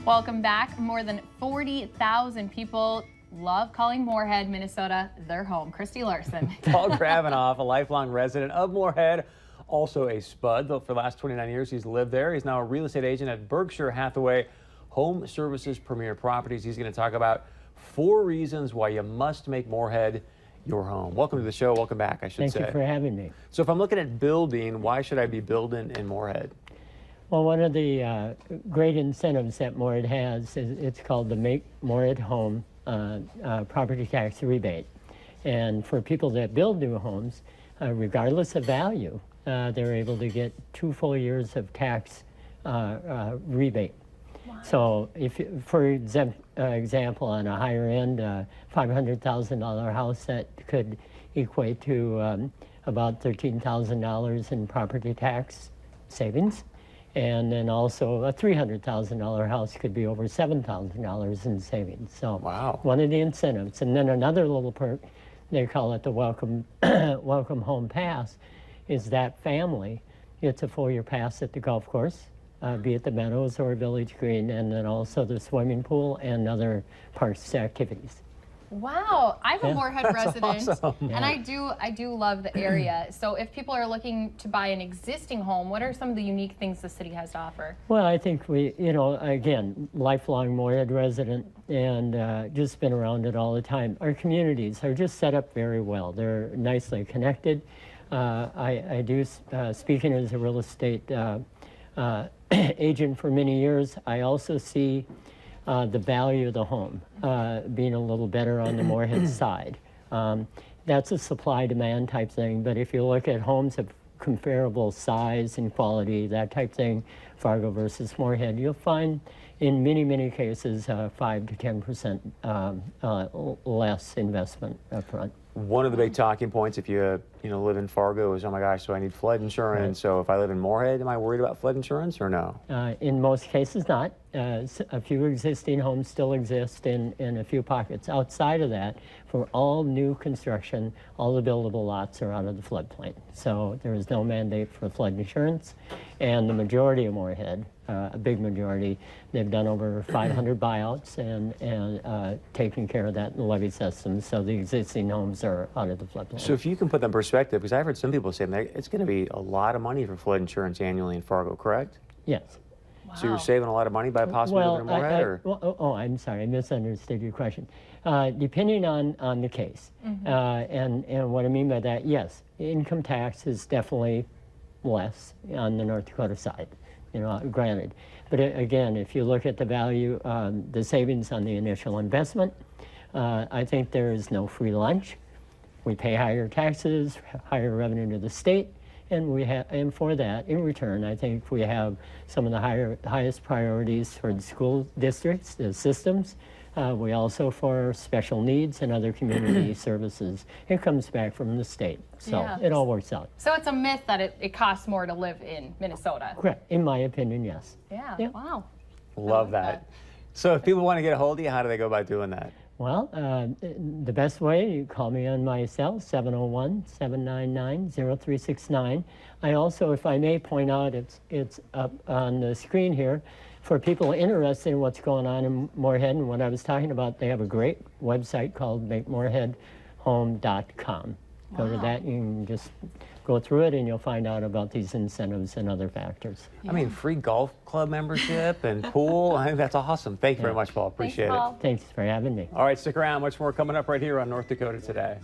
Welcome back. More than 40,000 people love calling Moorhead, Minnesota, their home. Christy Larson. Paul Krabbenhoft, a lifelong resident of Moorhead, also a spud. Though for the last 29 years he's lived there. He's now a real estate agent at Berkshire Hathaway Home Services Premier Properties. He's going to talk about 4 reasons why you must make Moorhead your home. Welcome to the show. Welcome back, I should say. Thank you for having me. So if I'm looking at building, why should I be building in Moorhead? Well, one of the great incentives that Moorhead has is it's called the Make Moorhead Home Property Tax Rebate. And for people that build new homes, regardless of value, they're able to get 2 full years of tax rebate. Wow. So if, for example, on a higher end $500,000 house, that could equate to about $13,000 in property tax savings. And then also a $300,000 house could be over $7,000 in savings. So wow. One of the incentives. And then another little perk, they call it the Welcome Home Pass, is that family gets a 4-year pass at the golf course, be it the Meadows or Village Green, and then also the swimming pool and other parks activities. Wow, I'm a Moorhead resident, awesome. And I do love the area. So if people are looking to buy an existing home, what are some of the unique things the city has to offer? Well, I think we, again, lifelong Moorhead resident and just been around it all the time. Our communities are just set up very well. They're nicely connected. I do, speaking as a real estate agent for many years, I also see the value of the home being a little better on the Moorhead side. That's a supply-demand type thing, but if you look at homes of comparable size and quality, that type thing, Fargo versus Moorhead, you'll find in many, many cases 5 to 10% less investment up front. One of the big talking points if you live in Fargo is, oh my gosh, so I need flood insurance. Right. So if I live in Moorhead, am I worried about flood insurance or no? In most cases not. A few existing homes still exist in a few pockets. Outside of that, for all new construction, all the buildable lots are out of the floodplain. So there is no mandate for flood insurance. And the majority of Moorhead, a big majority, they've done over 500 buyouts and taken care of that in the levee system. So the existing homes are out of the floodplain. So if you can put that in perspective, because I've heard some people say it's going to be a lot of money for flood insurance annually in Fargo, correct? Yes. Wow. So you're saving a lot of money by possibly living in Moorhead? I'm sorry, I misunderstood your question. Depending on the case, and what I mean by that, yes, income tax is definitely less on the North Dakota side, granted. But again, if you look at the value, the savings on the initial investment, I think there is no free lunch. We pay higher taxes, higher revenue to the state, and for that, in return, I think we have some of the highest priorities for the school districts, the systems. We also, for special needs and other community services, it comes back from the state. So it all works out. So it's a myth that it costs more to live in Minnesota. Correct. In my opinion, yes. Yeah. Wow. Love that. So if people want to get a hold of you, how do they go about doing that? Well, the best way, you call me on my cell, 701-799-0369. I also, if I may point out, it's up on the screen here. For people interested in what's going on in Moorhead and what I was talking about, they have a great website called makemoorheadhome.com. Wow. Go to that, you can just go through it and you'll find out about these incentives and other factors. I mean, free golf club membership and pool. I think that's awesome. Thank you very much, Paul. Appreciate it. Thanks for having me. All right, stick around. Much more coming up right here on North Dakota Today.